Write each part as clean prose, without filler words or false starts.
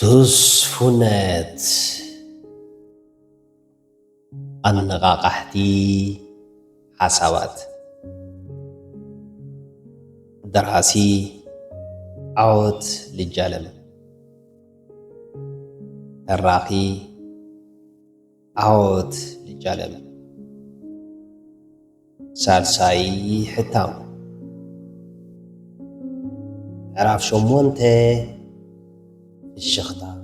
تسفنت أنقاقحتي حسابات دراسي عوت للجالم الراقي عوت للجالم سالساي حتام عراف شمونته الشخطة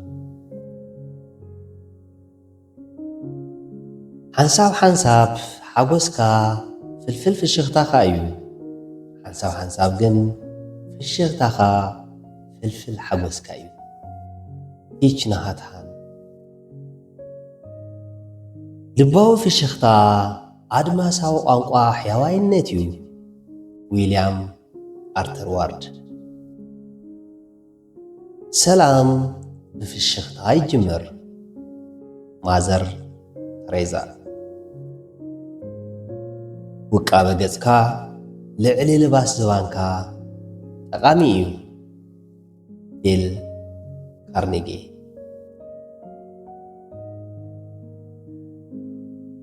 حنساب حبوسكا فلفل في الشخطة خايو حنساب جن في الشخطة خا فلفل حبوسكا يو هيج نهاتهان لباو في الشخطة عدما ساو قانقوا حيواي النتيو ويليام أرتر وارد سلام بفي الشخطة يجمر مازر ريزا وقابة جزكا لعلي لباس زوانكا تقاميو ديل كارنيجي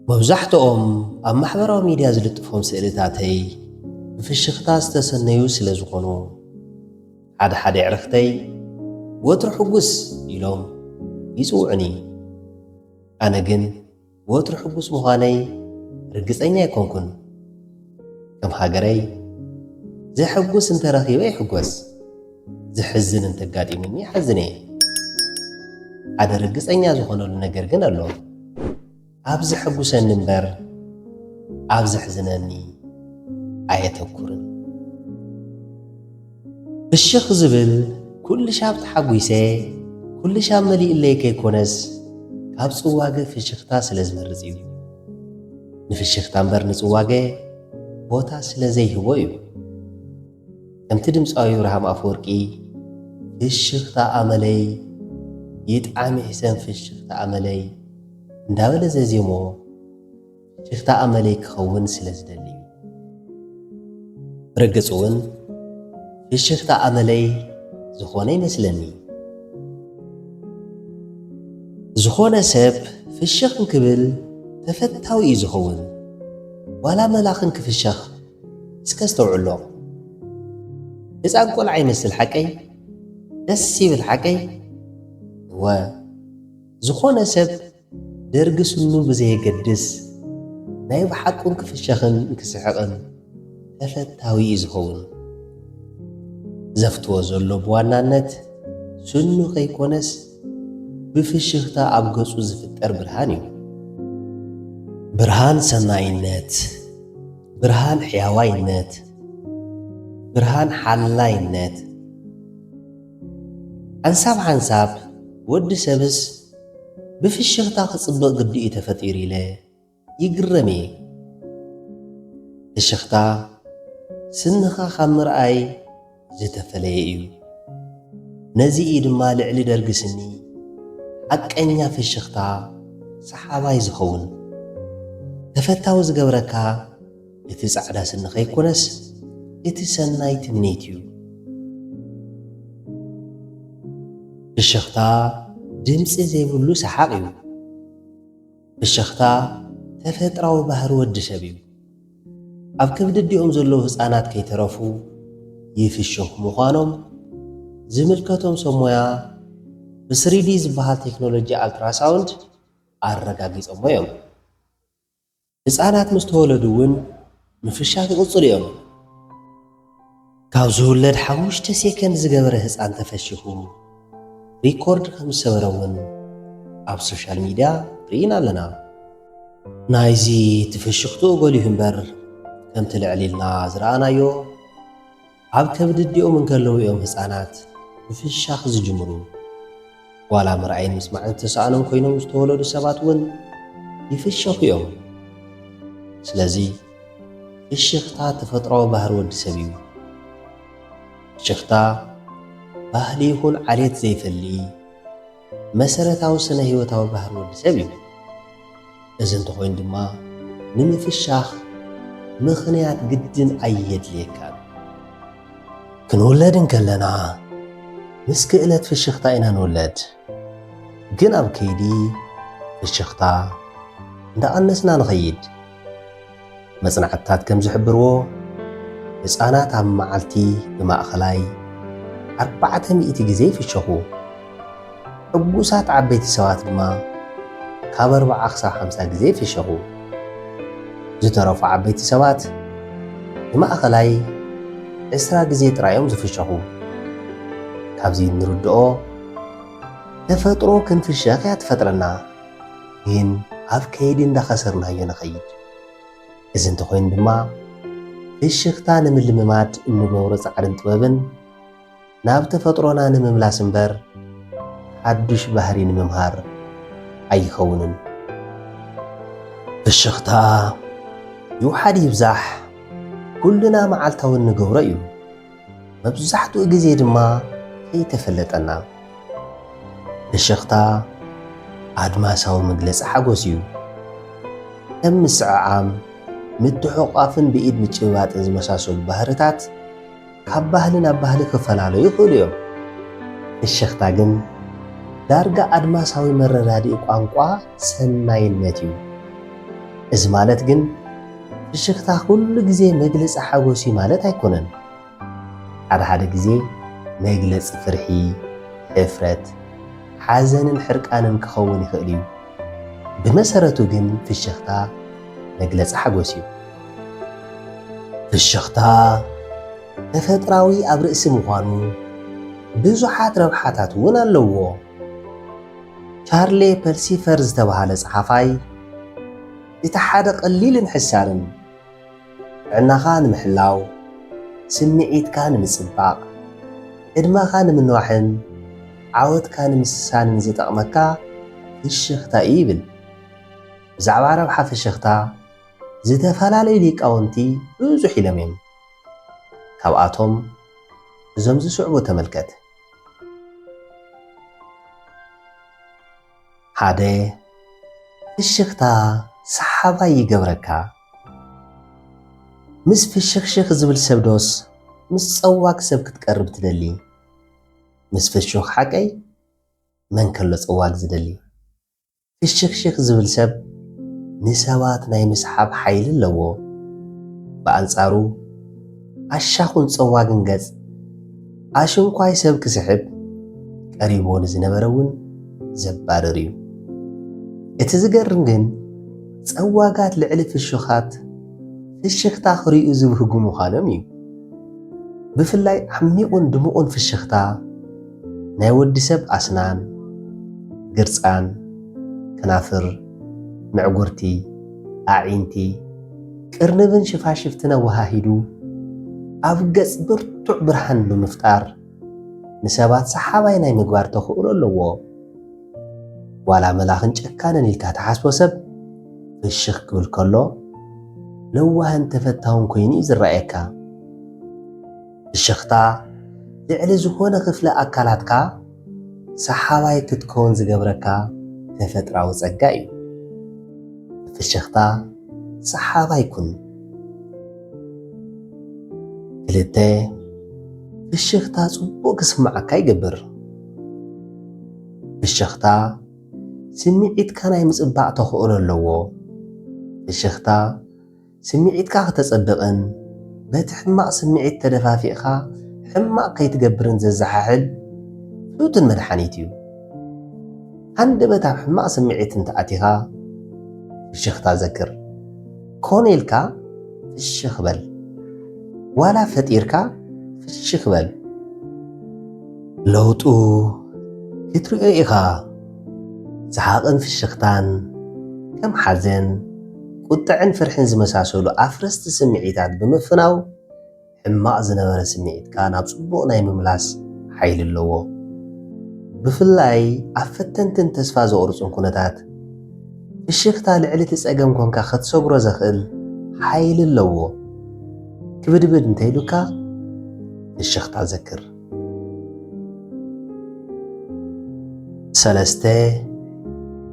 مبزحتهم أم محبرو ميديا زلطفهم سئلتاتي بفي الشخطة استسنيو سلزقونو حد عرفتي وتر حقوس إلهم يسوعني أنا جن وتر حقوس مغاني رجسيني يكونكن كم هاجري زي حقوس انت رخيبي حقوس زي حزن انت قادي مني حزني هذا رجسيني زخونو لنجر جن الله أبز حقوس النمبر أبز حزنني آيتكورن بالشيخ زبل كل شاب تحقويسي كل شاب مليء إليك يكونس كاب صواقه في الشيختا سلزمرزيو نفي الشيختا مبر نصواقه بوتا سلزيه بويو كم تدمس آيو رحم أفوركي في الشيختا عملي يتعامي حسن في الشيختا عملي نداول زيزيمو الشيختا عملي كخون سلزدليو رقصون في الشيختا عملي زخوني مسلني زخونة سب في الشيخ كبل تفتاوي زخون ولا ملاخنك في الشيخ اسكستوعوا له إذا أقول عيمس الحكي دسي بالحكي و زخونة سب درقس النو بزي قدس نايب حقونك في الشيخ انكسحقن تفتاوي زخون زفتو زلو بوانانت سنو خيكونس بفي الشيختا عبقصو زفتر برهانيو برهان سناينت برهان حيواينت برهان حلاينت عنساب ود سبس بفي الشيختا خصبق قدئي تفتيري له يقرمي الشيختا سنخا خمر اي زتفليئيو نزي إدما لعلي درقسني حقنيا في الشيختا صحاباي زخون تفتاو زقبركا يتسعدا سنخي كونس يتسناي تمنيتيو الشيختا دمس زيبلو سحاقيو الشيختا تفتراو بحر ود سبيو أب كبد ديهم زلو هصانات كي ترفو يفشوك مخانم زملكتهم سمويا بسريدي زبها تكنولوجيا التراساوند الرقاقيز أمويهم هصانات مستولدون مفشاك قصريهم كاوزو ولد حوش تسيكن زقبره هصان تفشيخو ريكورد خمسورون أب سوشال ميديا رينا لنا نايزي تفشيختو قوليهم بر كم تلعلي لنا زرانايو عب كبد ديو من كلو يوم هصانات في الشاخ زجمرو ولا مرعين مسمعن تسانم كوينو مستولدو سبات ون يفشخ يوم سلازي الشيختا تفطرو بحر ود سبيو الشيختا ባህሊ ይኹን ዓሌት ዘይፈሊ መሰረታዊ ስነ ህይወታዊ ባህሪ ወዲ ሰብ እዩ። እዚ እንተኾይኑ ድማ ንምፍሻኽ ምኽንያት ግድን ኣየድልየካን። ክንውለድ ከለና ምስ ክእለት ፍሽኽታ ኢና ንውለድ ግን ኣብ ከይዲ ፍሽኽታ እንዳቐነስና ንኸይድ መጽናዕትታት ከም ዝሕብርዎ ህፃናት ኣብ መዓልቲ ብማእኸላይ 400 ግዜ ይፍሸኹ ሕጉሳት ዓበይቲ ሰባት ድማ ካብ 40 ክሳብ 50 ግዜ ይፍሸኹ ዝተረፉ ዓበይቲ ሰባት ብማእኸላይ 20 ግዜ ጥራዮም ዝፍሸኹ ካብዚ ንርድኦ ተፈጥሮ ክንፍሸኽ እያ ትፈጥረና ግን ኣብ ከይዲ እንዳኸሰርናዮ ንኸይድ እዚ እንተኾይኑ ድማ ፍሽኽታ ንምልምማድ እንገብሮ ጻዕርን ጥበብን ናብ ተፈጥሮና ንምምላስ እምበር ሓዱሽ ባህሪ ንምምሃር ኣይኸውንን ፍሽኽታ ይውሓድ ይብዛሕ ኩልና መዓልታዊ ንገብሮ እዩ መብዛሕትኡ ግዜ ድማ ከይተፈለጠና ፍሽኽታ ኣድማሳዊ መግለፂ ሓጎስ እዩ ከም ምስዕዓም ምትሕቑቓፍን ብኢድ ምጭብባጥን ዝመሳሰሉ ባህርታት ካብ ባህሊ ናብ ባህሊ ክፈላለዩ ይኽእሉ እዮም ፍሽኽታ ግን ዳርጋ ኣድማሳዊ መረዳድኢ ቋንቋ ሰናይነት እዩ እዚ ማለት ግን ፍሽኽታ ኩሉ ግዜ መግለፂ ሓጎስ እዩ ማለት ኣይኮነን ሓደ ሓደ ግዜ መግለፂ ፍርሒ ሕፍረት ሓዘንን ሕርቃንን ክኸውን ይኽእል እዩ ብመሰረቱ ግን ፍሽኽታ መግለፂ ሓጎስ እዩ ፍሽኽታ ተፈጥራዊ ኣብ ርእሲ ምዃኑ ብዙሓት ረብሓታት እውን ኣለዎ ቻርሊ ፐልሲፈር ዝተባሃለ ጸሓፋይ እቲ ሓደ ቀሊልን ሕሳርን ጥዕናኻ ንምሕላው ስምዒትካ ንምጽባቕ ዕድመኻ ንምንዋሕን ዓወትካ ንምስሳንን ዝጠቕመካ ፍሽኽታ እዩ ይብል ብዛዕባ ረብሓ ፍሽኽታ ዝተፈላለዩ ሊቃውንቲ ብዙሕ ኢሎም እዮም ካብኣቶም እዞም ዝስዕቡ ተመልከት ሓደ ፍሽኽታ ሰሓባይ ይገብረካ ምስ ፍሽኽሽኽ ዝብል ሰብ ዶስ ምስ ፀዋግ ሰብ ክትቀርብ ትደሊ ምስ ፍሽኽ ሓቀይ መን ከሎ ፀዋግ ዝደሊ ፍሽኽሽኽ ዝብል ሰብ ንሰባት ናይ ምስሓብ ሓይሊ ኣለዎ ብኣንጻሩ ኣሻኹን ፀዋግን ገጽ ኣሽንኳይ ሰብ ክስሕብ ቀሪቦ ንዝነበረ እውን ዘባርር እዩ እቲ ዝገርም ግን ፀዋጋት ልዕሊ ፍሽኻት ፍሽኽታ ክርእዩ ዝብህጉ ምዃኖም እዩ ብፍላይ ዓሚቑን ድሙቑን ፍሽኽታ ናይ ወዲ ሰብ ኣስናን ግርፃን ከናፍር ምዕጉርቲ ኣዒንቲ ቅርንብን ሽፋሽፍትን ኣወሃሂዱ ኣብ ገጽ ብርቱዕ ብርሃን ብምፍጣር ንሰባት ሰሓባይ ናይ ምግባር ተኽእሎ ኣለዎ ዋላ መላኽን ጨካንን ኢልካ ተሓስቦ ሰብ ፍሽኽ ክብል ከሎ ለዋህን ተፈታውን ኮይኑ እዩ ዝረኣየካ ፍሽኽታ ልዕሊ ዝኾነ ክፍለ ኣካላትካ ሰሓባይ ክትከውን ዝገብረካ ተፈጥራዊ ጸጋ እዩ ፍሽኽታ ሰሓባይ ኩን ክልተ ፍሽኽታ ጽቡቕ ክስማዓካ ይገብር ፍሽኽታ ስምዒትካ ናይ ምጽባቕ ተኽእሎ ኣለዎ ፍሽኽታ ስምዒትካ ክተጸብቕን በቲ ሕማቕ ስምዒት ተደፋፊእኻ ሕማቕ ከይትገብርን ዘዘሓሕል ፍቱን መድሓኒት እዩ ሃንደበት ኣብ ሕማቕ ስምዒት እንተኣቲኻ ፍሽኽታ ዘክር ኮነ ኢልካ ፍሽኽ በል ዋላ ፈጢርካ ፍሽኽ በል ለውጡ ክትሪኦ ኢኻ ሰሓቕን ፍሽኽታን ከም ሓዘን ቁጥዕን ፍርሕን ዝመሳሰሉ ኣፍረስቲ ስምዒታት ብምፍናው ሕማቕ ዝነበረ ስምዒትካ ናብ ጽቡቕ ናይ ምምላስ ሓይሊ ኣለዎ ብፍላይ ኣብ ፈተንትን ተስፋ ዘቑርፁን ኩነታት ፍሽኽታ ልዕሊ እቲ ጸገም ኮንካ ክትሰግሮ ዘኽእል ሓይሊ ኣለዎ ክብድብድ እንተይሉካ ፍሽኽታ ዘክር ሰለስተ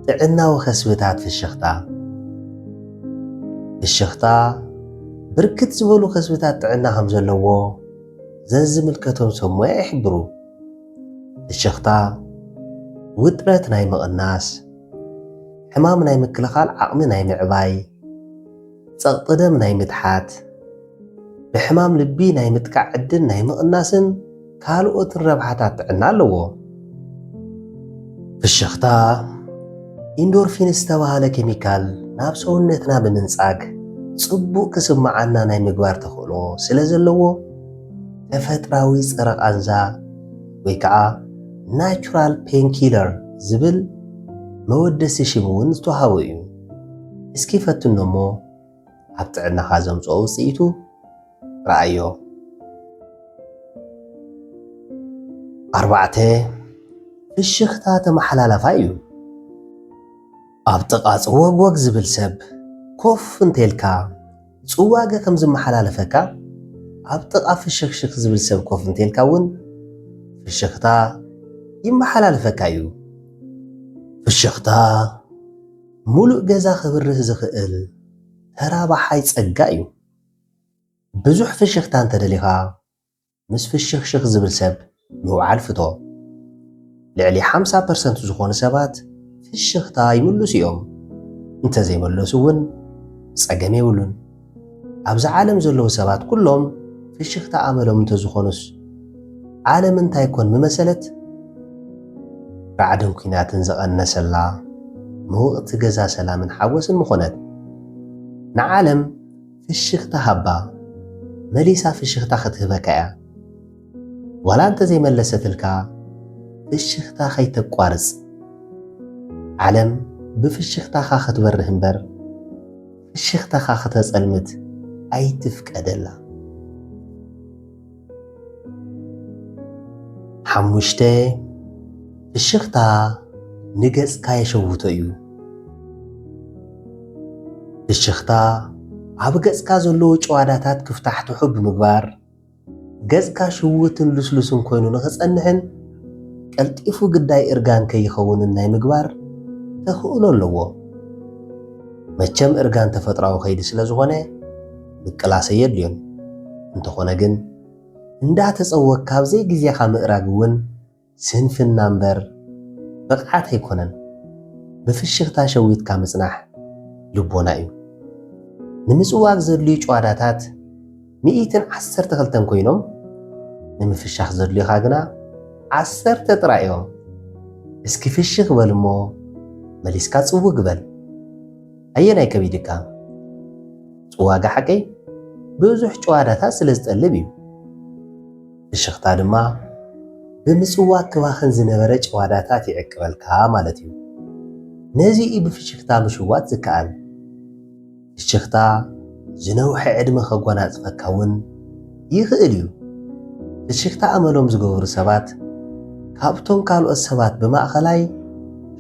ጥዕናዊ ከስብታት ፍሽኽታ ፍሽኽታ ብርክት ዝበሉ ከስብታት ጥዕና ከም ዘለዎ ዘዝምልከቶም ሰብ ሞያ ይሕብሩ ፍሽኽታ ውጥረት ናይ ምቕናስ ሕማም ናይ ምክልኻል ዓቕሚ ናይ ምዕባይ ጸቕጢ ደም ናይ ምትሓት ብሕማም ልቢ ናይ ምጥቃዕ ዕድል ናይ ምቕናስን ካልኦትን ረብሓታት ጥዕና ኣለዎ። ፍሽኽታ ኢንዶርፊን ዝተባሃለ ኬሚካል ናብ ሰውነትና ብምንጻግ ጽቡቕ ክስማዓና ናይ ምግባር ተኽእሎ ስለ ዘለዎ ተፈጥራዊ ፀረ ቃንዛ ወይ ከዓ ናቹራል ፔንኪለር ዝብል መወደሲ ሽም እውን ዝተዋሃቦ እዩ። እስኪ ፈትኖ እሞ ኣብ ጥዕናኻ ዘምፅኦ ውፅኢቱ ረኣዮ። 4 ፍሽኽታ ተመሓላላፋ እዩ። ኣብ ጥቓ ጽወግወግ ዝብል ሰብ ኮፍ እንተልካ ጽዋገ ከም ዝመሓላለፈካ ኣብ ጥቓ ፍሽኽሽኽ ዝብል ሰብ ኮፍ እንተልካ እውን ፍሽኽታ ይመሓላለፈካ እዩ። ፍሽኽታ ሙሉእ ገዛ ክብርህ ዝኽእል ተራባሓይ ጸጋ እዩ። ብዙሕ ፍሽኽታ እንተደሊኻ ምስ ፍሽኽሽኽ ዝብል ሰብ ምውዓል ፍቶ። ልዕሊ 50% ዝኾኑ ሰባት ፍሽኽታ ይምልሱ እዮም። እንተዘይመለሱ እውን ጸገም የብሉን። ኣብዚ ዓለም ዘለዉ ሰባት ኩሎም ፍሽኽታ ኣመሎም እንተዝኾኑስ ዓለም እንታይ ኮን ምመሰለት? ራዕድን ኩናትን ዘቐነሰላ ምውቕቲ ገዛ ሰላምን ሓጎስን ምኾነት። ንዓለም ፍሽኽታ ሃባ መሊሳ ፍሽኽታ ክትህበካ እያ። ዋላ እንተዘይመለሰትልካ ፍሽኽታ ከይተቋርጽ ዓለም ብፍሽኽታኻ ክትበርህ እምበር ፍሽኽታኻ ክተጸልምት ኣይትፍቀደላ። 5 ፍሽኽታ ንገጽካ የሸውቶ እዩ። ፍሽኽታ ኣብ ገጽካ ዘለዉ ጨዋዳታት ክፍታሕትሑ ብምግባር ገጽካ ሽውትን ልስሉስን ኮይኑ ንኽጸንሕን ቀልጢፉ ግዳይ እርጋን ከይኸውንን ናይ ምግባር ተኽእሎ ኣለዎ። መቸም እርጋን ተፈጥራዊ ከይዲ ስለ ዝኾነ ምቅላስ የድልዮን። እንተኾነ ግን እንዳተጸወቅካ ኣብ ዘይግዜኻ ምእራግ እውን ስንፍና እምበር ብቕዓት ኣይኮነን። ብፍሽኽታ ሸዊትካ ምጽናሕ ልቦና እዩ። ንምጽዋግ ዘድልዩ ጨዋዳታት 112 ኮይኖም ንምፍሻኽ ዘድልዩኻ ግና 10 ጥራይ እዮም። እስኪ ፍሽኽ በል እሞ መሊስካ ጽውግ በል። ኣየናይ ከቢድካ? ጽዋጋ ሓቀይ ብዙሕ ጨዋዳታት ስለ ዝጠልብ እዩ። ፍሽኽታ ድማ ብምጽዋግ ክባኽን ዝነበረ ጨዋዳታት ይዕቅበልካ ማለት እዩ። ነዚ ብፍሽኽታ ምሽዋት ዝከኣል ፍሽኽታ ዝነውሐ ዕድመ ከጎናጽፈካ እውን ይኽእል እዩ። ፍሽኽታ ኣመሎም ዝገብሩ ሰባት ካብቶም ካልኦት ሰባት ብማእኸላይ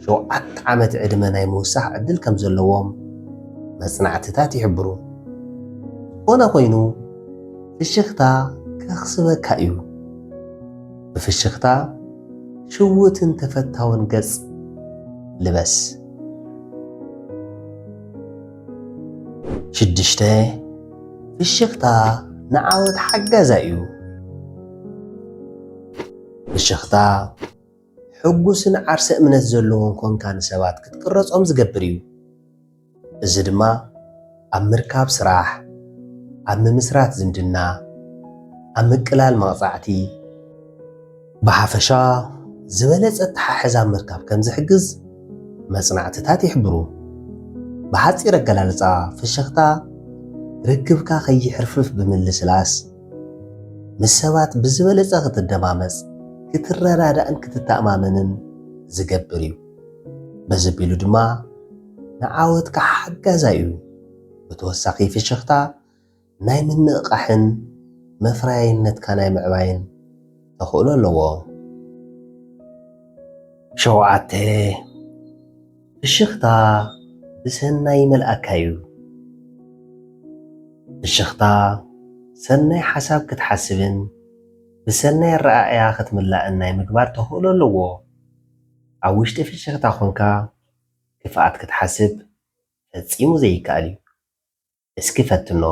7 ዓመት ዕድመ ናይ ምውሳኽ ዕድል ከም ዘለዎም መጽናዕትታት ይሕብሩ። ዝኾነ ኮይኑ ፍሽኽታ ከኽስበካ እዩ። ብፍሽኽታ ሽውትን ተፈታውን ገጽ ልበስ። 6 ፍሽኽታ ንዓወት ሓጋዛ እዩ። ፍሽኽታ ሕጉስን ዓርሰ እምነት ዘለዎን ኮንካ ንሰባት ክትቅረጾም ዝገብር እዩ። እዚ ድማ ኣብ ምርካብ ስራሕ፣ ኣብ ምምስራት ዝምድና፣ ኣብ ምቅላል መቕጻዕቲ ብሓፈሻ ዝበለጸ ተሓሕዛ ምርካብ ከም ዝሕግዝ መጽናዕትታት ይሕብሩ። ብሓፂር ኣገላልጻ ፍሽኽታ ርክብካ ከይሕርፍፍ ብምልስላስ ምስ ሰባት ብዝበለጸ ክትደማመጽ ክትረዳዳእን ክትተኣማመንን ዝገብር እዩ። በዚ ኣቢሉ ድማ ንዓወትካ ሓጋዛ እዩ። ብተወሳኺ ፍሽኽታ ናይ ምንቕቓሕን መፍራይነትካ ናይ ምዕባይን ተኽእሎ ኣለዎ። 7 ፍሽኽታ ብሰናይ መልአካ እዩ። ፍሽኽታ ሰናይ ሓሳብ ክትሓስብን ብሰናይ ኣረኣእያ ክትምላእን ናይ ምግባር ተኽእሎ ኣለዎ። ኣብ ውሽጢ ፍሽኽታ ኾንካ ክፍኣት ክትሓስብ ፈጺሙ ዘይከኣል እዩ። እስኪ ፈትኖ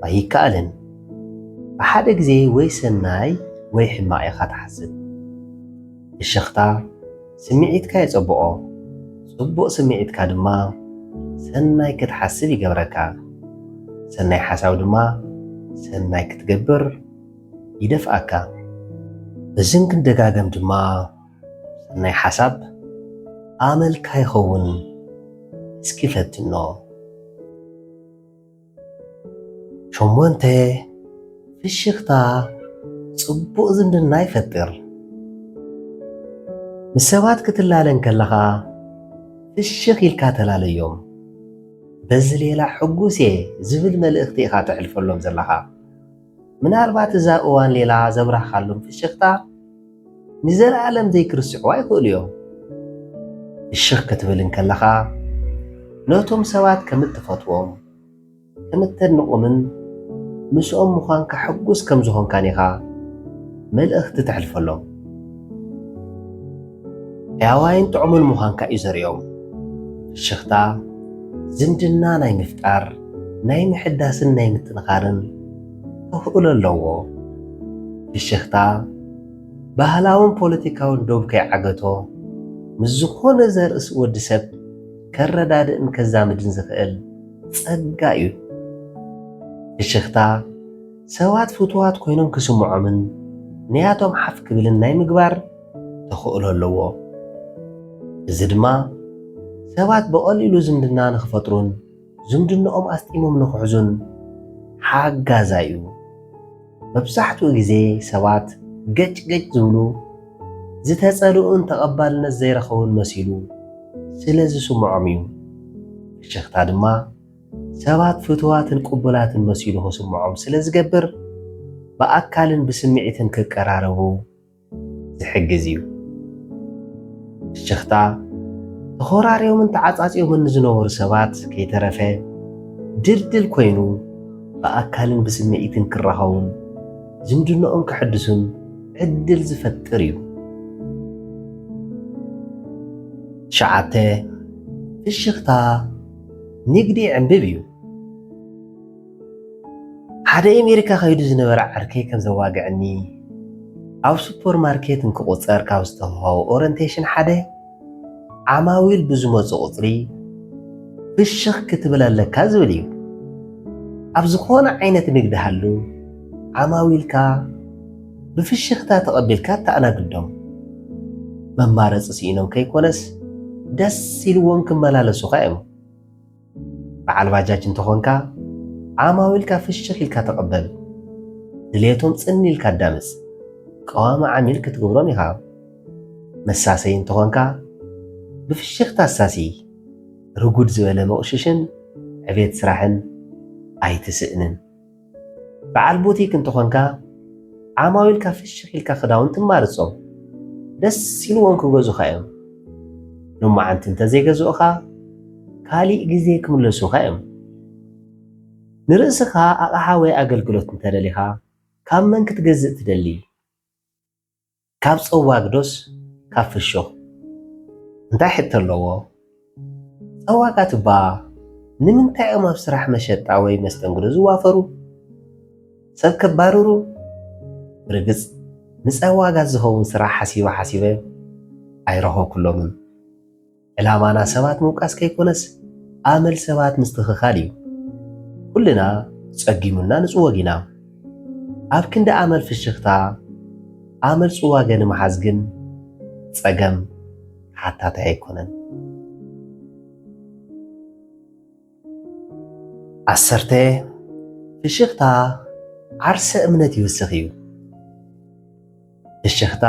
ኣይከኣልን። ብሓደ ግዜ ወይ ሰናይ ወይ ሕማቕ ኢኻ ትሓስብ። ፍሽኽታ ስምዒትካ የጸብኦ ጽቡቕ ስምዒትካ ድማ ሰናይ ክትሓስብ ይገብረካ ሰናይ ሓሳብ ድማ ሰናይ ክትገብር ይደፍኣካ እዝን ክንደጋገም ድማ ሰናይ ሓሳብ ኣመልካ ይኸውን እስኪ ፈትኖ 8 ፍሽኽታ ጽቡቕ ዝምድና ይፈጥር ምስ ሰባት ክትላለን ከለኻ ፍሽኽ ኢልካ ተላለዮም በዚ ሌላ ሕጉስ እየ ዝብል መልእኽቲ ኢኻ ተሕልፈሎም ዘለኻ ምናልባት እዛ እዋን ሌላ ዘብራኻሎም ፍሽኽታ ንዘለዓለም ዘይክርስዕዋ ይኽእሉ እዮም ፍሽኽ ክትብልን ከለኻ ነቶም ሰባት ከም እትፈትዎም ከም እተድንቑምን ምስኦም ምዃንካ ሕጉስ ከም ዝኾንካን ኢኻ መልእኽቲ ተሕልፈሎም ሕያዋይን ጥዑምን ምዃንካ እዩ ዘርእዮም ፍሽኽታ ዝምድና ናይ ምፍጣር ናይ ምሕዳስን ናይ ምጥንኻርን ተኽእሎ ኣለዎ ፍሽኽታ ባህላውን ፖለቲካውን ዶብ ከይዓገቶ ምስ ዝኾነ ዘርእስ ወዲ ሰብ ከረዳድእን ከዛምድን ዝኽእል ጸጋ እዩ ፍሽኽታ ሰባት ፍትዋት ኮይኖም ክስምዖምን ንያቶም ሓፍ ክብልን ናይ ምግባር ተኽእሎ ኣለዎ እዚ ድማ ሰባት በቐሊሉ ዝምድና ንኽፈጥሩን ዝምድንኦም ኣስጢሞም ንኽሕዙን ሓጋዛ እዩ መብዛሕትኡ ግዜ ሰባት ገጭ ዝብሉ ዝተጸልኡን ተቐባልነት ዘይረኸቡን መሲሉ ስለ ዝስምዖም እዩ ፍሽኽታ ድማ ሰባት ፍትዋትን ቅቡላትን መሲሉ ክስምዖም ስለ ዝገብር ብኣካልን ብስምዒትን ክቀራረቡ ዝሕግዝ እዩ ፍሽኽታ ተኾራርዮምን ተዓጻጽዮምን ዝነበሩ ሰባት ከይተረፈ ድልድል ኮይኑ ብኣካልን ብስምዒትን ክራኸቡን ዝምድንኦም ክሕድሱን ዕድል ዝፈጥር እዩ 9 ፍሽኽታ ንግዲ ዕንብብ እዩ ሓደ ኣሜሪካ ከይዱ ዝነበረ ዓርከይ ከም ዘዋግዐኒ ኣብ ሱፐርማርኬት ንክቁፀር ካብ ዝተውሃቦ ኦሪንቴሽን ሓደ ዓማዊል ብዝመፁ ቁፅሪ ፍሽኽ ክትብል ኣለካ ዝብል እዩ ኣብ ዝኾነ ዓይነት ንግዲ ሃሉ ዓማዊልካ ብፍሽኽታ ተቐቢልካ ተኣናግዶም መማረፂ ስኢኖም ከይኮነስ ደስ ኢልዎም ክመላለሱኻ እዮም በዓል ባጃጅ እንተኾንካ ዓማዊልካ ፍሽኽ ኢልካ ተቐበል ድሌቶም ጽኒ ኢልካ ኣዳምፅ ቀዋሚ ዓሚል ክትግብሮም ኢኻ መሳሰይ እንተኾንካ ብፍሽኽታ ኣሳሲ ርጉድ ዝበለ መቕሽሽን ዕቤት ስራሕን ኣይትስእንን በዓል ቡቲክ እንተኾንካ ዓማዊልካ ፍሽኽ ኢልካ ክዳውን ትማርፆም ደስ ኢልዎም ክገዙኻ እዮም ሎማዓንቲ እንተዘይገዝኡኻ ካሊእ ግዜ ክምለሱኻ እዮም ንርእስኻ ኣቕሓ ወይ ኣገልግሎት እንተደሊኻ ካብ መን ክትገዝእ ትደሊ ካብ ፀዋግዶስ ካብ ፍሽኽ እንታይ ሕቶ ኣለዎ ፀዋጋት እባ ንምንታይ እዮም ኣብ ስራሕ መሸጣ ወይ መስተንግዶ ዝዋፈሩ ሰብ ከባርሩ ብርግፅ ንፀዋጋት ዝኸውን ስራሕ ሓሲበ ኣይረኸብኩሎምን ዕላማና ሰባት ምውቃስ ከይኮነስ ኣመል ሰባት ምስትኽኻል እዩ ኩልና ፀጊሙና ንፅወግ ኢና ኣብ ክንዲ ኣመል ፍሽኽታ ኣመል ፅዋገ ንምሓዝ ግን ፀገም ሓታታይ ኣይኮነን 10 ፍሽኽታ ዓርሰ እምነት ይውስኽ እዩ ፍሽኽታ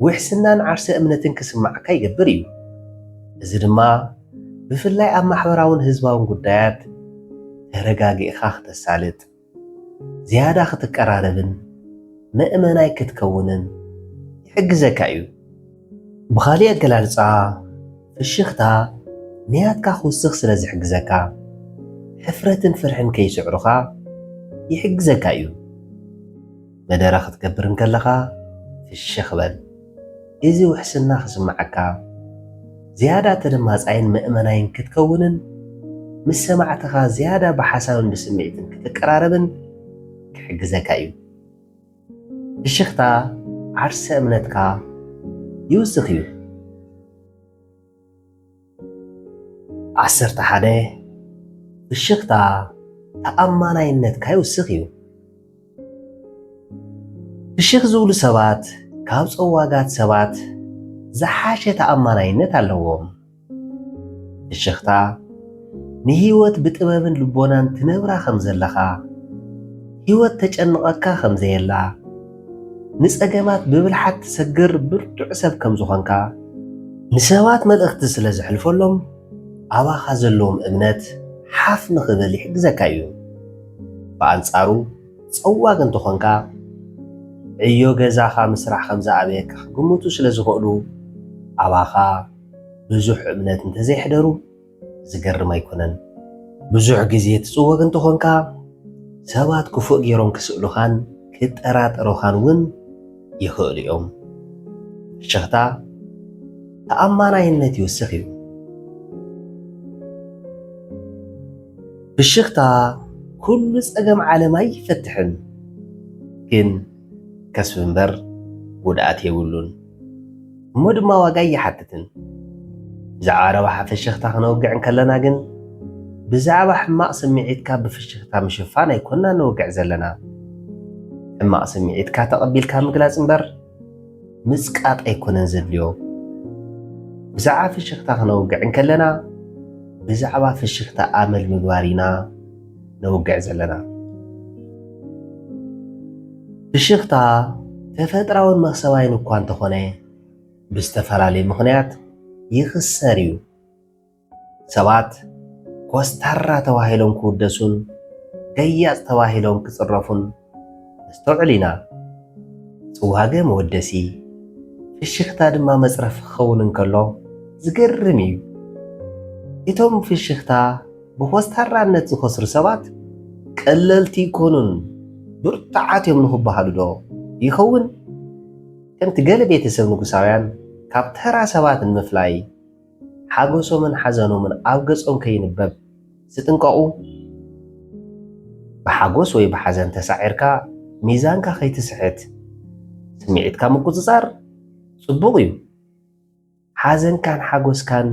ውሕስናን ዓርሰ እምነትን ክስማዓካ ይገብር እዩ እዚ ድማ ብፍላይ ኣብ ማሕበራውን ህዝባውን ጉዳያት ተረጋጊእኻ ክተሳልጥ ዝያዳ ክትቀራረብን ምእመናይ ክትከውንን ይሕግዘካ እዩ ብኻሊእ ኣገላልፃ ፍሽኽታ ንያትካ ክውስኽ ስለ ዝሕግዘካ ሕፍረትን ፍርሕን ከይስዕሩኻ ይሕግዘካ እዩ መደረ ክትገብር እንከለኻ ፍሽኽ በል እዚ ውሕስና ክስማዓካ ዝያዳ ተደማፃይን ምእመናይን ክትከውንን ምስ ሰማዕትኻ ዝያዳ ብሓሳብን ብስምዒትን ክትቀራረብን ክሕግዘካ እዩ ፍሽኽታ ዓርሰ እምነትካ ይውስኽ እዩ። 11 ፍሽኽታ ተኣማናይነትካ ይውስኽ እዩ። ፍሽኽ ዝብሉ ሰባት ካብ ፀዋጋት ሰባት ዝሓሸ ተኣማናይነት ኣለዎም። ፍሽኽታ ንህይወት ብጥበብን ልቦናን ትነብራ ከም ዘለኻ፣ ህይወት ተጨንቐካ ከም ዘየላ፣ ንፀገማት ብብልሓት ትሰግር ብርቱዕ ሰብ ከም ዝኾንካ፣ ንሰባት መልእኽቲ ስለ ዘሕልፈሎም ኣባኻ ዘለዎም እምነት ሓፍ ንኽብል ይሕግዘካ እዩ። ብኣንጻሩ ፀዋግ እንተኾንካ ዕዮ ገዛኻ ምስራሕ ከም ዝኣበየካ ክግምቱ ስለ ዝኽእሉ ኣባኻ ብዙሕ እምነት እንተዘይሕደሩ ዝገርም ኣይኮነን። ብዙሕ ግዜ ትፅወግ እንተኾንካ ሰባት ክፉእ ገይሮም ክስእሉኻን ክጠራጠሩኻን እውን ይኽእሉ እዮም። ፍሽኽታ ተኣማናይነት ይውስኽ እዩ። ፍሽኽታ ኩሉ ፀገም ዓለም ኣይፈትሕን፣ ግን ከስቢ እምበር ጉድኣት የብሉን እሞ ድማ ዋጋ ይሓትትን። ብዛዕባ ረብሓ ፍሽኽታ ክነውግዕ ከለና ግን ብዛዕባ ሕማቕ ስምዒትካ ብፍሽኽታ ምሽፋን ኣይኮንና ንውግዕ ዘለና። ሕማቕ ስምዒትካ ተቐቢልካ ምግላፅ እምበር ምፅቃጥ ኣይኮነን ዘድልዮ። ብዛዕባ ፍሽኽታ ክነውግዕ ከለና ብዛዕባ ፍሽኽታ ኣመል ምግባር ኢና ነውግዕ ዘለና። ፍሽኽታ ተፈጥራውን መኽሰባይን እኳ እንተኾነ ብዝተፈላለየ ምኽንያት ይኽሰር እዩ። ሰባት ኮስታራ ተባሂሎም ክውደሱን ገያፅ ተባሂሎም ክፅረፉን ነስተውዕል ኢና። ፅዋገ መወደሲ ፍሽኽታ ድማ መፅረፍ ክኸውን እንከሎ ዝገርም እዩ። እቶም ፍሽኽታ ብኮስታራነት ዝኸስሩ ሰባት ቀለልቲ ይኮኑን ብርቱዓት እዮም ንኽበሃሉ ዶ ይኸውን? ከምቲ ገለ ቤተሰብ ንጉሳውያን ካብ ተራ ሰባት ንምፍላይ ሓጎሶምን ሓዘኖምን ኣብ ገጾም ከይንበብ ዝጥንቀቑ፣ ብሓጎስ ወይ ብሓዘን ተሳዒርካ ሚዛንካ ከይትስሕት ስምዒትካ ምቁፅፃር ጽቡቕ እዩ። ሓዘንካን ሓጎስካን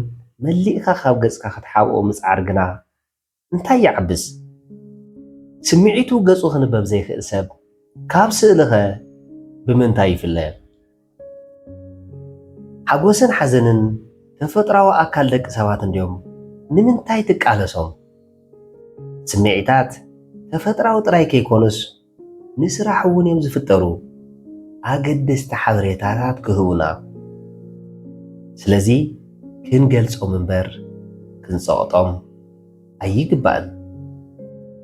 መሊእካ ካብ ገጽካ ክትሓብኦ ምፅዓር ግና እንታይ ይዓብስ? ስምዒቱ ገጹ ክንበብ ዘይኽእል ሰብ ካብ ስእልኸ ብምንታይ ይፍለ? ሓጎስን ሓዘንን ተፈጥራዊ ኣካል ደቂ ሰባት እንድዮም ንምንታይ ትቃለሶም? ስምዒታት ተፈጥራዊ ጥራይ ከይኮኑስ ንስራሕ እውን እዮም ዝፍጠሩ ኣገደስቲ ሓበሬታታት ክህቡና። ስለዚ ክንገልጾም እምበር ክንፀቕጦም ኣይግባእን።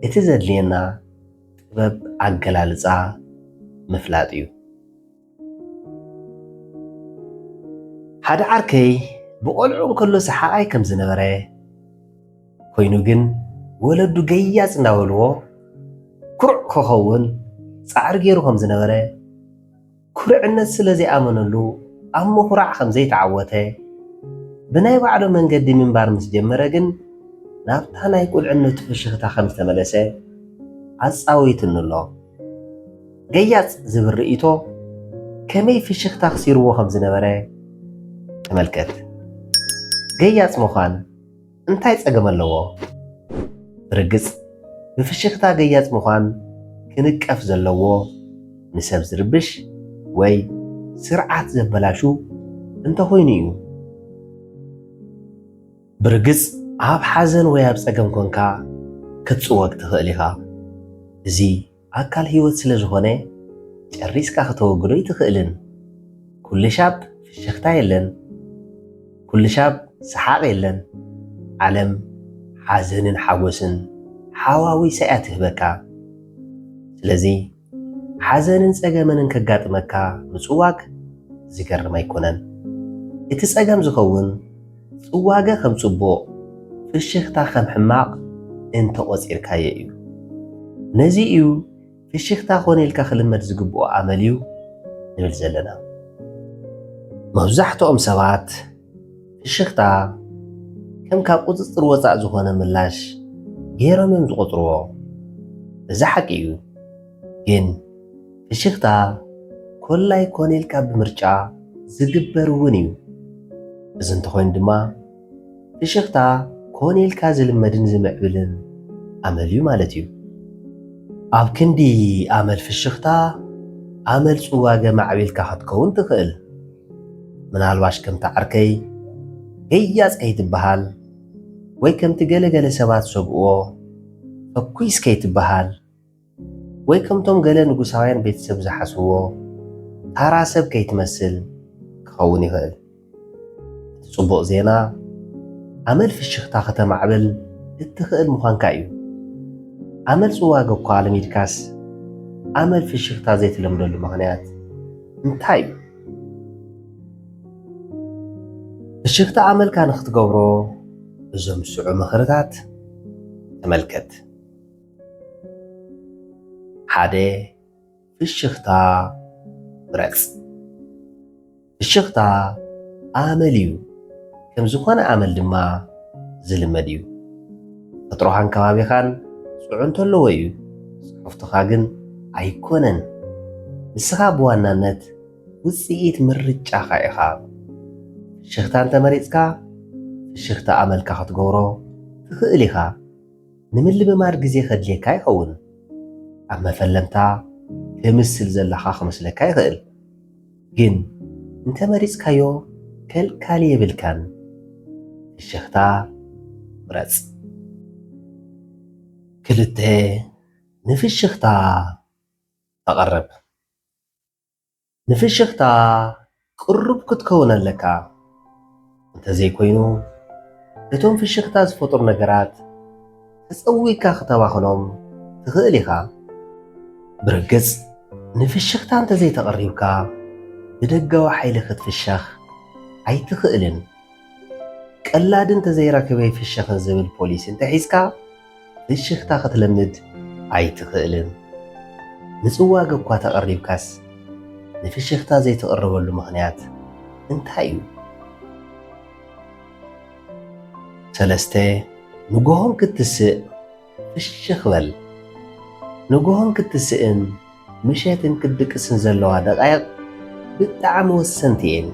እቲ ዘድልየና ጥበብ ኣገላልፃ ምፍላጥ እዩ። ሓደ ዓርከይ ብቆልዑ እንከሎ ሰሓቓይ ከም ዝነበረ ኮይኑ ግን ወለዱ ገያፅ እንዳበልዎ ኩሩዕ ክኸውን ፃዕሪ ገይሩ ከም ዝነበረ ኩርዕነት ስለ ዘይኣመነሉ ኣብ ምኹራዕ ከም ዘይተዓወተ ብናይ ባዕሉ መንገዲ ምንባር ምስ ጀመረ ግን ናብታ ናይ ቁልዕነቱ ፍሽኽታ ከም ዝተመለሰ ኣፃወይትኒ ኣሎ። ገያፅ ዝብል ርእይቶ ከመይ ፍሽኽታ ክሲርዎ ከም ዝነበረ ተመልከት። ገያፅ ምዃን እንታይ ፀገም ኣለዎ? ብርግፅ ብፍሽኽታ ገያፅ ምዃን ክንቀፍ ዘለዎ ንሰብ ዝርብሽ ወይ ስርዓት ዘበላሹ እንተኾይኑ እዩ። ብርግፅ ኣብ ሓዘን ወይ ኣብ ፀገም ኮንካ ክትፅወግ ትኽእል ኢኻ። እዚ ኣካል ህይወት ስለ ዝኾነ ጨሪስካ ከተወግዶ ይትኽእልን። ኩሉ ሻብ ፍሽኽታ የለን፣ ኩሉ ሻብ ሰሓቕ የለን። ዓለም ሓዘንን ሓጎስን ሓዋዊሳ እያ ትህበካ። ስለዚ ሓዘንን ፀገመንን ከጋጥመካ ምፅዋግ ዝገርም ኣይኮነን። እቲ ፀገም ዝኸውን ፅዋገ ከም ፅቡቕ ፍሽኽታ ከም ሕማቕ እንተቖፂርካየ እዩ። ነዚ እዩ ፍሽኽታ ኮነ ኢልካ ክልመድ ዝግብኦ ኣመል እዩ ንብል ዘለና። መብዛሕትኦም ሰባት ፍሽኽታ ከም ካብ ቁፅፅር ወፃእ ዝኾነ ምላሽ ገይሮም እዮም ዝቆፅርዎ። እዚ ሓቂ እዩ። ግን ፍሽኽታ ኮላይ ኮነ ኢልካ ብምርጫ ዝግበር እውን እዩ። እዚ እንተኾይኑ ድማ ፍሽኽታ ኮኔልካ ዝልመድን ዝምዕብልን ኣመል እዩ ማለት እዩ። ኣብ ክንዲ ኣመል ፍሽኽታ ኣመል ጽዋገ ማዕቢልካ ክትከውን ትኽእል። ምናልባሽ ከምቲ ዓርከይ ገያጽ ከይትበሃል ወይ ከምቲ ገለገለ ሰባት ሰብእዎ ፈኲስ ከይትበሃል ወይ ከምቶም ገለ ንጉሳውያን ቤተሰብ ዝሓስብዎ ታራ ሰብ ከይትመስል ክኸውን ይኽእል። እቲ ጽቡቕ ዜና ኣመል ፍሽኽታ ከተማዕብል እትኽእል ምዃንካ እዩ። ኣመል ጽዋገ እኳ ለሚድካስ ኣመል ፍሽኽታ ዘይትለምደሉ ምኽንያት እንታይ እዩ? ፍሽኽታ ኣመልካ ንኽትገብሮ እዞም ዝስዑ ምኽርታት ተመልከት። 1. ፍሽኽታ ምረጽ። ፍሽኽታ ኣመል እዩ፣ ከም ዝኾነ ኣመል ድማ ዝልመድ እዩ። ተፈጥሮኻን ከባቢኻን ጽዑ እንተለዎ እዩ፣ ጽሑፍትኻ ግን ኣይኮነን። ንስኻ ብዋናነት ውፅኢት ምርጫኻ ኢኻ። ፍሽኽታ እንተመሪጽካ ፍሽኽታ ኣመልካ ክትገብሮ ትኽእል ኢኻ። ንምልምማድ ግዜ ከድልየካ ይኸውን። ኣብ መፈለምታ ክምስል ዘለኻ ክመስለካ ይኽእል፣ ግን እንተመሪጽካዮ ከልካል የብልካን። ፍሽኽታ ምረጽ። 2. ንፍሽኽታ ተቐርብ። ንፍሽኽታ ቅሩብ ክትከውን ኣለካ። እንተዘይኮይኑ እቶም ፍሽኽታ ዝፈጥሩ ነገራት ተጸዊካ ክተባኽኖም ትኽእል ኢኻ። ብርግጽ ንፍሽኽታ እንተዘይተቐሪብካ ብደጋዊ ሓይሊ ክትፍሸኽ ኣይትኽእልን። ቀላድ እንተዘይረክበ ይፍሸኽን ዝብል ፖሊስ እንተሒዝካ ፍሽኽታ ክትለምድ ኣይትኽእልን። ንጽዋገ እኳ ተቐሪብካስ ንፍሽኽታ ዘይተቐርበሉ ምኽንያት እንታይ እዩ? 3. ንግሆን ክትስእ ፍሽኽ በል። ንግሆን ክትስእን ምሸትን ክትድቅስን ዘለዋ ደቓይቕ ብጣዕሚ ወሰንቲ እየን።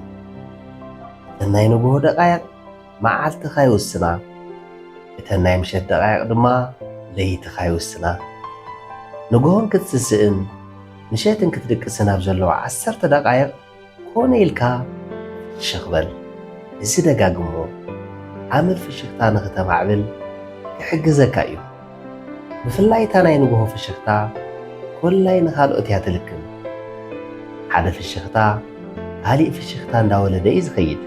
እተን ናይ ንግሆ ደቓይቕ መዓልትኻ ይውስና፣ እተን ናይ ምሸት ደቓይቕ ድማ ለይትኻ ይውስና። ንግሆን ክትስእን ምሸትን ክትድቅስን ኣብ ዘለዋ 10 ደቓይቕ ኮነ ኢልካ ፍሽኽ በል። እዚ ደጋግሞ ኣመል ፍሽኽታ ንኽተማዕብል ክሕግዘካ እዩ። ብፍላይ እታ ናይ ንግሆ ፍሽኽታ ኮላይ ንኻልኦት እያ ትልክም። ሓደ ፍሽኽታ ካሊእ ፍሽኽታ እንዳወለደ እዩ ዝኸይድ።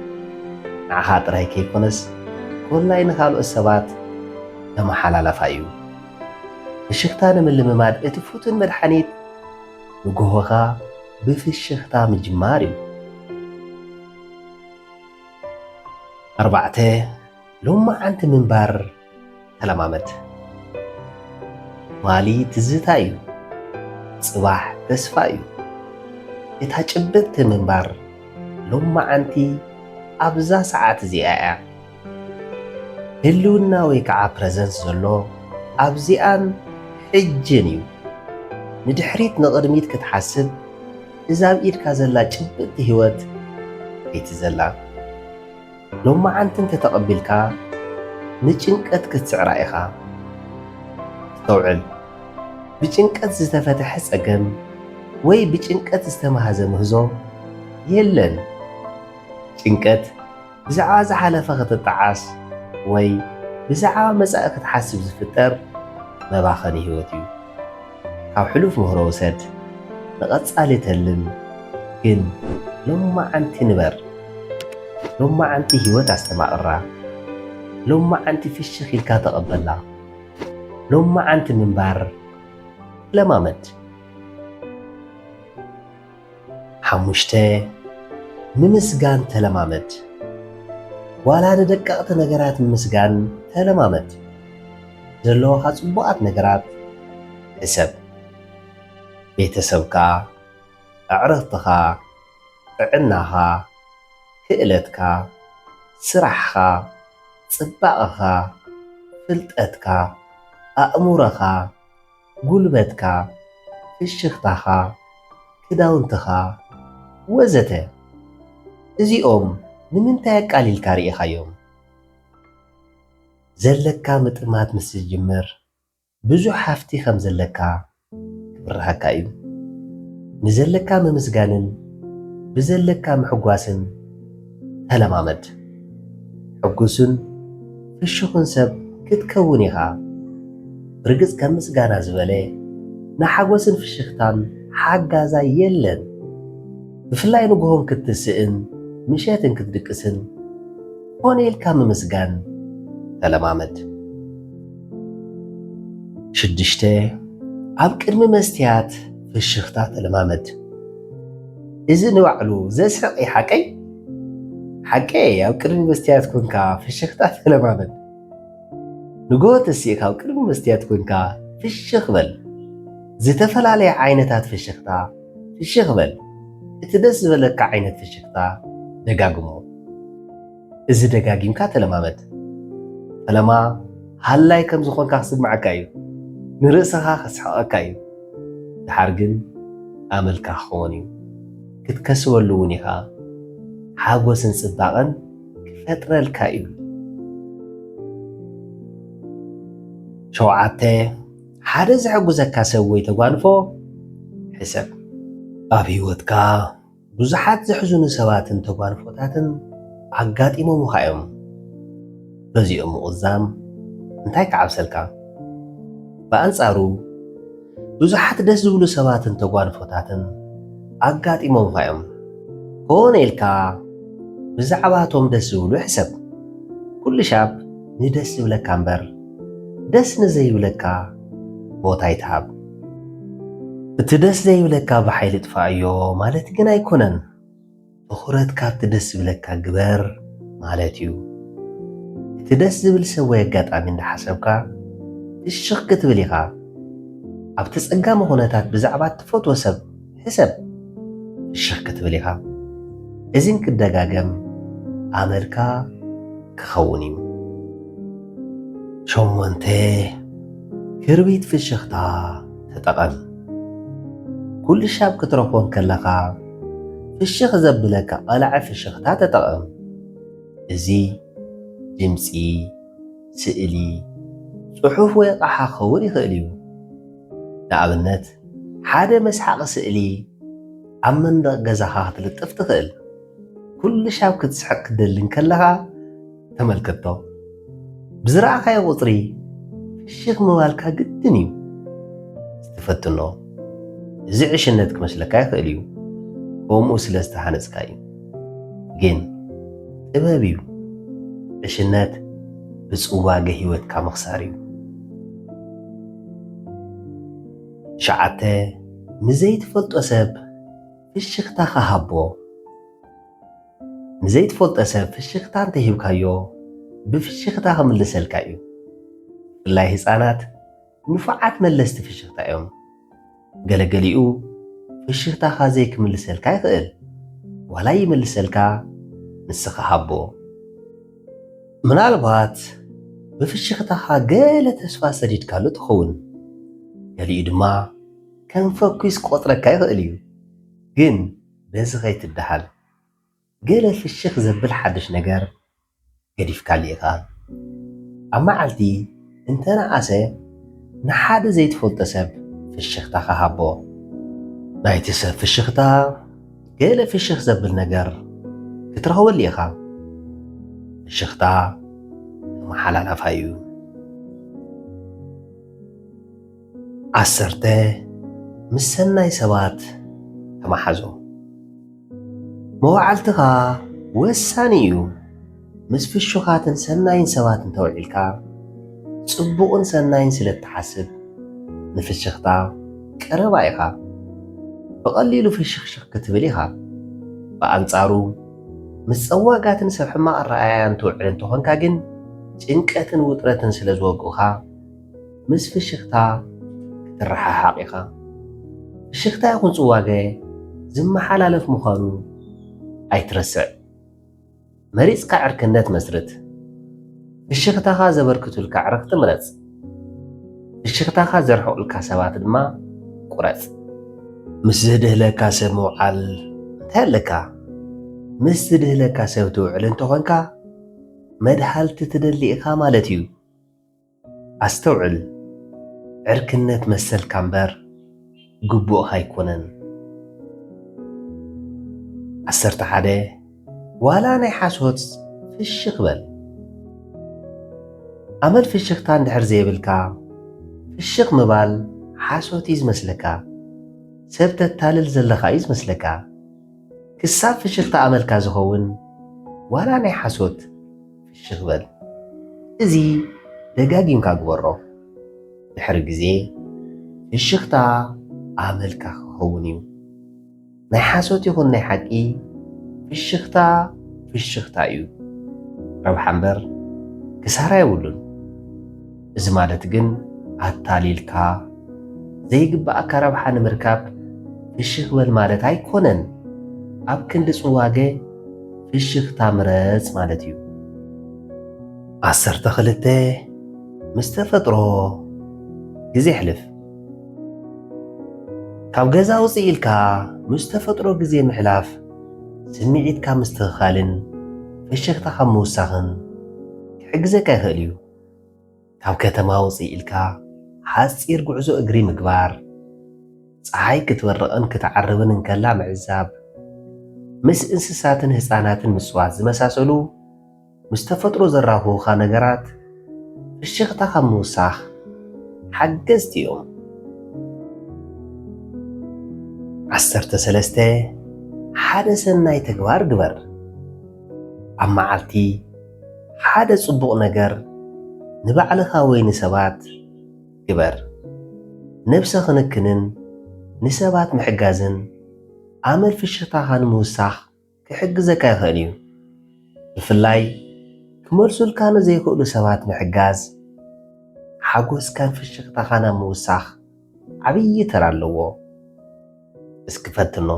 ንዓኻ ጥራይ ከይኮነስ ኮላይ ንኻልኦት ሰባት ተመሓላለፋ እዩ። ፍሽኽታ ንምልምማድ እቲ ፍቱን መድሓኒት ንግሆኻ ብፍሽኽታ ምጅማር እዩ። 4. ሎማዓንቲ ምንባር ተለማመድ። ማሊ ትዝታ እዩ፣ ጽባሕ ተስፋ እዩ። እታ ጭብጥቲ ምንባር ሎማዓንቲ ኣብዛ ሰዓት እዚኣ እያ። ህልውና ወይ ከዓ ፕረዘንስ ዘሎ ኣብዚኣን ሕጅን እዩ። ንድሕሪት ንቕድሚት ክትሓስብ እዛ ኣብ ኢድካ ዘላ ጭብጥቲ ህይወት ከይቲ ዘላ ሎማዓንቲ እንተተቐቢልካ ንጭንቀት ክትስዕራ ኢኻ። ተውዕል ብጭንቀት ዝተፈትሐ ጸገም ወይ ብጭንቀት ዝተመሃዘ ምህዞ የለን። ጭንቀት ብዛዕባ ዝሓለፈ ክትጠዓስ ወይ ብዛዕባ መጻኢ ክትሓስብ ዝፍጠር መባኸኒ ህይወት እዩ። ካብ ሕሉፍ ምህሮ ውሰድ፣ ንቐጻሊ ተልም፣ ግን ሎማዓንቲ ንበር። ሎማዓንቲ ህይወት ኣስተማቕራ፣ ሎማዓንቲ ፍሽኽ ኢልካ ተቐበላ፣ ሎማዓንቲ ምንባር ለማመድ። 5. ንምስጋን ተለማመድ። ዋላ ንደቀቕቲ ነገራት ምስጋን ተለማመድ። ዘለዎኻ ጽቡቓት ነገራት ሕሰብ። ቤተሰብካ፣ ኣዕርኽትኻ፣ ጥዕናኻ፣ ክእለትካ፣ ስራሕኻ፣ ጽባቐኻ፣ ፍልጠትካ፣ ኣእሙሮኻ፣ ጉልበትካ፣ ፍሽኽታኻ፣ ክዳውንትኻ ወዘተ እዚኦም ንምንታይ ኣቃሊልካ ርኢኻዮም? ዘለካ ምጥማት ምስ ዝጅምር ብዙሕ ሃፍቲ ከም ዘለካ ክብርሃካ እዩ። ንዘለካ ምምስጋንን ብዘለካ ምሕጓስን ተለማመድ። ሕጉስን ፍሽኹን ሰብ ክትከውን ኢኻ። ብርግጽ ከም ምስጋና ዝበለ ንሓጎስን ፍሽኽታን ሓጋዛይ የለን። ብፍላይ ንግሆም ክትስእን ምሸትን ክትድቅስን ሆነ ኢልካ ምምስጋን ተለማመድ። 6 ኣብ ቅድሚ መስትያት ፍሽኽታ ተለማመድ። እዚ ንባዕሉ ዘስሕቕ ሓቀይ ሓቀይ ኣብ ቅድሚ መስትያት ኮንካ ፍሽኽታ ተለማመድ። ንግሆ ተሲእካ ኣብ ቅድሚ መስትያት ኮንካ ፍሽኽ በል። ዝተፈላለየ ዓይነታት ፍሽኽታ ፍሽኽ በል። እቲ ደስ ዝበለካ ዓይነት ፍሽኽታ ደጋግሞ። እዚ ደጋጊምካ ተለማመድ። ፈለማ ሃላይ ከም ዝኾንካ ክስምዓካ እዩ። ንርእስኻ ክስሕቐካ እዩ። ድሓር ግን ኣመልካ ክኸውን እዩ። ክትከስበሉ እውን ኢኻ። ሓጎስን ጽባቐን ክፈጥረልካ እዩ። 7 ሓደ ዘሕጉዘካ ሰብ ወይ ተጓንፎ ሕሰብ። ኣብ ህይወትካ ብዙሓት ዘሕዝኑ ሰባትን ተጓንፎታትን ኣጋጢሞምካ እዮም። በዚኦም ምቕዛም እንታይ ክዓብሰልካ? ብኣንጻሩ ብዙሓት ደስ ዝብሉ ሰባትን ተጓንፎታትን ኣጋጢሞምካ እዮም። ኮነ ኢልካ ብዛዕባቶም ደስ ዝብሉ ሕሰብ። ኩሉ ሻብ ንደስ ዝብለካ እምበር ደስ ንዘይብለካ ቦታ ይትሃብ። እቲ ደስ ዘይብለካ ብሓይሊ ጥፋእዮ ማለት ግን ኣይኮነን። ትኹረት ካብቲ ደስ ዝብለካ ግበር ማለት እዩ። እቲ ደስ ዝብል ሰብ ወይ ኣጋጣሚ እንዳሓሰብካ ፍሽኽ ክትብል ኢኻ። ኣብቲ ጸጋሚ ኩነታት ብዛዕባ እትፈትዎ ሰብ ሕሰብ ፍሽኽ ክትብል ኢኻ። እዚን ክደጋገም ኣመልካ ክኸውን እዩ። 8 ክርቢት ፍሽኽታ ተጠቐም። ኩሉ ሻብ ክትረኽቦን ከለኻ ፍሽኽ ዘብለካ ቐልዐ ፍሽኽታ ተጠቐም። እዚ ድምፂ፣ ስእሊ፣ ጽሑፍ ወይ ኣቕሓ ክኸውን ይኽእል እዩ። ንኣብነት ሓደ መስሓቂ ስእሊ ኣብ መንደቕ ገዛኻ ክትልጥፍ ትኽእል። ኩሉ ሻብ ክትስሕቕ ክደልን ከለኻ ተመልከቶ። ብዝረኣኻዮ ቁፅሪ ፍሽኽ ምባልካ ግድን እዩ። ዝተፈትኖ እዚ ዕሽነት ክመስለካ ይኽእል እዩ። ከምኡ ስለ ዝተሃነጽካ እዩ። ግን ጥበብ እዩ። ዕሽነት ብጽዋገ ህይወትካ ምኽሳር እዩ። 9 ንዘይትፈልጦ ሰብ ፍሽኽታ ሃቦ። ንዘይትፈልጦ ሰብ ፍሽኽታ እንተሂብካዮ ብፍሽኽታ ክምልሰልካ እዩ። ብፍላይ ህፃናት ንፉዓት መለስቲ ፍሽኽታ እዮም። ገለገሊኡ ፍሽኽታኻ ዘይክምልሰልካ ይኽእል። ዋላ ይምልሰልካ ንስኻ ሃቦ። ምናልባት ብፍሽኽታኻ ገለ ተስፋ ሰዲድካሉ ትኸውን። ገሊኡ ድማ ከም ፈኲስ ቆጥረካ ይኽእል እዩ። ግን በዚ ኸይትደሃል ገለ ፍሽኽ ዘብል ሓድሽ ነገር ገዲፍካሉ ኢኻ። ኣብ መዓልቲ እንተነኣሰ ንሓደ ዘይትፈልጦ ሰብ ፍሽኽታኻ ሃቦ። ናይቲ ሰብ ፍሽኽታ ገለ ፍሽኽ ዘብል ነገር ክትረኽበሉ ኢኻ። ፍሽኽታ ተመሓላላፋ እዩ። 10 ምስ ሰናይ ሰባት ተማሓዞ። መዋዕልትኻ ወሳኒ እዩ። ምስ ፍሹኻትን ሰናይን ሰባትን ተውዒልካ ጽቡቕን ሰናይን ስለ እትሓስብ ንፍሽኽታ ቀረባ ኢኻ። ብቐሊሉ ፍሽኽሽኽ ክትብል ኢኻ። ብኣንጻሩ ምስ ጸዋጋትን ሰብ ሕማቕ ኣረኣያን ትውዕል እንተኾንካ ግን ጭንቀትን ውጥረትን ስለ ዝወግኡኻ ምስ ፍሽኽታ ክትረሓሓቕ ኢኻ። ፍሽኽታ ይኹን ጽዋገ ዝመሓላለፍ ምዃኑ ኣይትረስዕ። መሪፅካ ዕርክነት መስርት። ፍሽኽታኻ ዘበርክቱልካ ዕረኽቲ ምረጽ። ፍሽኽታኻ ዘርሕቑልካ ሰባት ድማ ቁረጽ። ምስ ዝድህለካ ሰብ ምውዓል እንታይ ኣለካ? ምስ ዝድህለካ ሰብ ትውዕል እንተኾንካ መድሃልቲ ትደሊ ኢኻ ማለት እዩ። ኣስተውዕል፣ ዕርክነት መሰልካ እምበር ግቡእኻ ኣይኮነን። 11 ዋላ ናይ ሓሶት ፍሽኽ በል። ኣመል ፍሽኽታ እንድሕር ዘይብልካ ፍሽኽ ምባል ሓሶት እዩ ዝመስለካ፣ ሰብ ተታልል ዘለኻ እዩ ዝመስለካ። ክሳብ ፍሽኽታ ኣመልካ ዝኸውን ዋላ ናይ ሓሶት ፍሽኽ በል። እዚ ደጋጊምካ ግበሮ። ድሕሪ ግዜ ፍሽኽታ ኣመልካ ክኸውን እዩ። ናይ ሓሶት ይኹን ናይ ሓቂ ፍሽኽታ ፍሽኽታ እዩ። ረብሓ እምበር ክሳራ የብሉን። እዚ ማለት ግን ኣታሊልካ ዘይግባእካ ረብሓ ንምርካብ ፍሽኽ በል ማለት ኣይኮነን። ኣብ ክንዲ ጽዋገ ፍሽኽታ ምረጽ ማለት እዩ። 12 ምስ ተፈጥሮ ግዜ ሕልፍ። ካብ ገዛ ውፅእ ኢልካ ምስ ተፈጥሮ ግዜ ምሕላፍ ስምዒትካ ምስትኽኻልን ፍሽኽታኻ ምውሳኽን ክሕግዘካ ይኽእል እዩ። ካብ ከተማ ውፅእ ኢልካ ሓፂር ጉዕዞ እግሪ ምግባር፣ ፀሓይ ክትበርቕን ክትዓርብን እንከላ ምዕዛብ፣ ምስ እንስሳትን ህፃናትን ምፅዋት ዝመሳሰሉ ምስ ተፈጥሮ ዘራኽቡኻ ነገራት ፍሽኽታኻ ምውሳኽ ሓገዝቲ እዮም። 13 ሓደ ሰናይ ተግባር ግበር። ኣብ መዓልቲ ሓደ ጽቡቕ ነገር ንባዕልኻ ወይ ንሰባት ግበር። ነብሰ ክንክንን ንሰባት ምሕጋዝን ኣመል ፍሽኽታኻ ንምውሳኽ ክሕግዘካ ይኽእል እዩ። ብፍላይ ክመልሱልካ ንዘይክእሉ ሰባት ምሕጋዝ ሓጎስካን ፍሽኽታኻ ናብ ምውሳኽ ዓብዪ ተራ ኣለዎ። እስክፈትኖ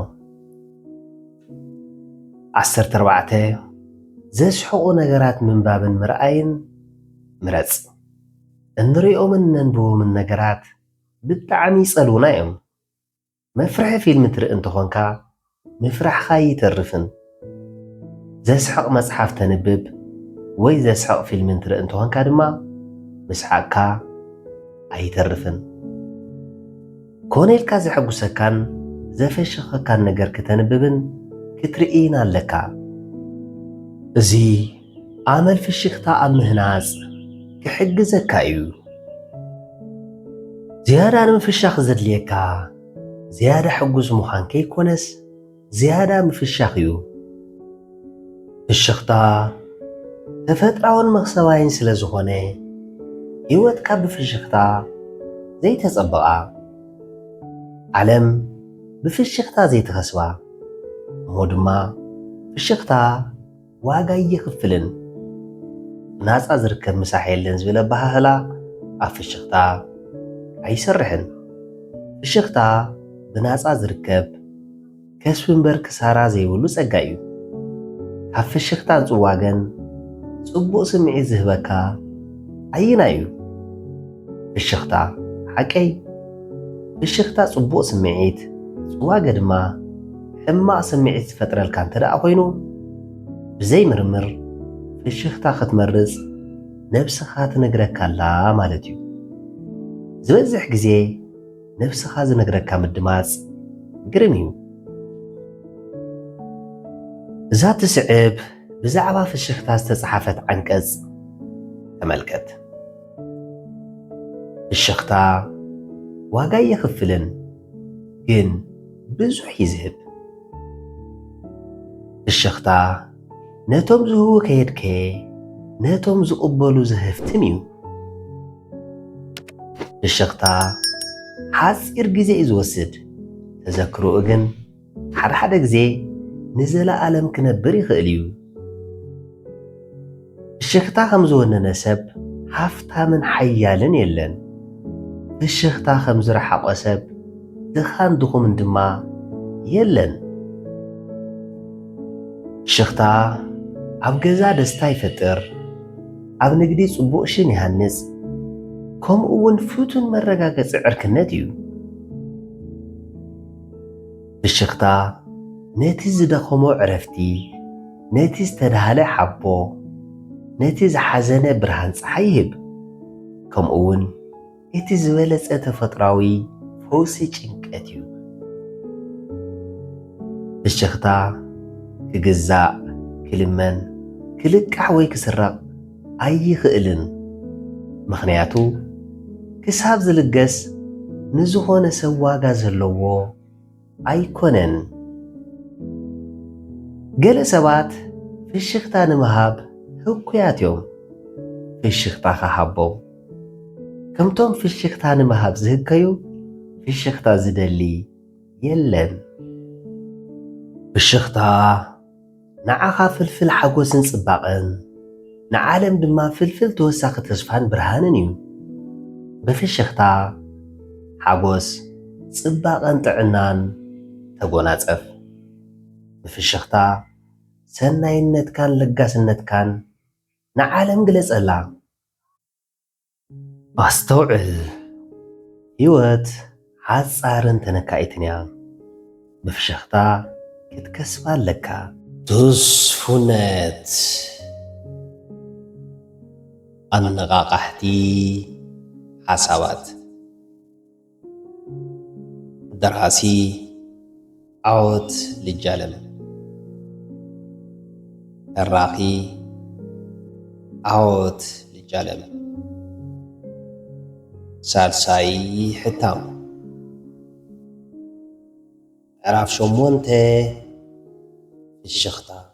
14 ዘስሕቑ ነገራት ምንባብን ምርኣይን ምረጽ። እንሪኦምን ነንብቦምን ነገራት ብጣዕሚ ይጸልውና እዮም። መፍርሒ ፊልም ትርኢ እንተኾንካ ምፍራሕኻ ይተርፍን። ዘስሕቕ መጽሓፍ ተንብብ ወይ ዘስሕቕ ፊልምን ትርኢ እንተኾንካ ድማ ምስሓቅካ ኣይተርፍን። ኮነኢልካ ዘሐጉሰካን ዘፈሽኸካን ነገር ክተንብብን ክትርኢን ኣለካ። እዚ ኣመል ፍሽኽታ ኣብ ምህናጽ ክሕግዘካ እዩ። ዝያዳ ንምፍሻኽ ዘድልየካ ዝያዳ ሕጉስ ምዃን ከይኮነስ ዝያዳ ምፍሻኽ እዩ። ፍሽኽታ ተፈጥራውን መኽሰባይን ስለ ዝኾነ ህይወትካ ብፍሽኽታ ዘይተጸበቓ፣ ዓለም ብፍሽኽታ ዘይተኸስባ እሞ ድማ ፍሽኽታ ዋጋ እየኽፍልን። ናፃ ዝርከብ ምሳሕ የለን ዝብል ኣባሃህላ ኣብ ፍሽኽታ ኣይሰርሕን። ፍሽኽታ ብናፃ ዝርከብ ከስቢ እምበር ክሳራ ዘይብሉ ጸጋ እዩ። ካብ ፍሽኽታን ጽዋገን ጽቡቕ ስምዒት ዝህበካ ኣይና እዩ? ፍሽኽታ ሓቀይ፣ ፍሽኽታ ጽቡቕ ስምዒት፣ ጽዋገ ድማ ሕማቕ ስምዒት ዝፈጥረልካ እንተደኣ ኮይኑ ብዘይ ምርምር ፍሽኽታ ክትመርጽ ነብስኻ ትነግረካላ ማለት እዩ። ዝበዝሕ ግዜ ነብስኻ ዝነግረካ ምድማጽ ግርም እዩ። እዛ ትስዕብ ብዛዕባ ፍሽኽታ ዝተጻሓፈት ዓንቀጽ ተመልከት። ፍሽኽታ ዋጋ የኽፍልን ግን ብዙሕ ይዝህብ። ፍሽኽታ ነቶም ዝህቡ ከየድከ ነቶም ዝቕበሉ ዝህፍትን እዩ። ፍሽኽታ ሓፂር ግዜ እዩ ዝወስድ፣ ተዘክርኡ ግን ሓደ ግዜ ንዘለኣለም ክነብር ይኽእል እዩ። ፍሽኽታ ከም ዝወነነ ሰብ ሃፍታምን ሓያልን የለን። ፍሽኽታ ከም ዝረሓቆ ሰብ ድኻን ድኹምን ድማ የለን። ፍሽኽታ ኣብ ገዛ ደስታ ይፈጥር፣ ኣብ ንግዲ ጽቡቕ ሽም ይሃንጽ፣ ከምኡ እውን ፍቱን መረጋገፂ ዕርክነት እዩ። ፍሽኽታ ነቲ ዝደኸሞ ዕረፍቲ ነቲ ዝተዳሃለ ሓቦ ነቲ ዝሓዘነ ብርሃን ፀሓይ ይህብ ከምኡ እውን እቲ ዝበለፀ ተፈጥራዊ ፈውሲ ጭንቀት እዩ ፍሽኽታ ክግዛእ ክልመን ክልቃሕ ወይ ክስረቕ ኣይኽእልን ምኽንያቱ ክሳብ ዝልገስ ንዝኾነ ሰብ ዋጋ ዘለዎ ኣይኮነን ገለ ሰባት ፍሽኽታ ንምሃብ ህኩያት እዮም ፍሽኽታ ክሃቦም ከምቶም ፍሽኽታ ንምሃብ ዝህከዩ ፍሽኽታ ዝደሊ የለን ፍሽኽታ ንዓኻ ፍልፍል ሓጎስን ጽባቐን ንዓለም ድማ ፍልፍል ተወሳኺ ተስፋን ብርሃንን እዩ ብፍሽኽታ ሓጎስ ጽባቐን ጥዕናን ተጎናጸፍ ብፍሽኽታ ሰናይነትካን ለጋስነትካን ንዓለም ግለጸላ ኣስተውዕል ህይወት ሓጻርን ተነካኢትን እያ ብፍሽኽታ ክትከስባ ኣለካ ተስፉነት ኣነቓቓሕቲ ሓሳባት ደራሲ ዓወት ልጃለም ተራኺ ዓወት ልጃለም ሳልሳይ ሕታም ምዕራፍ 8 ፍሽኽታ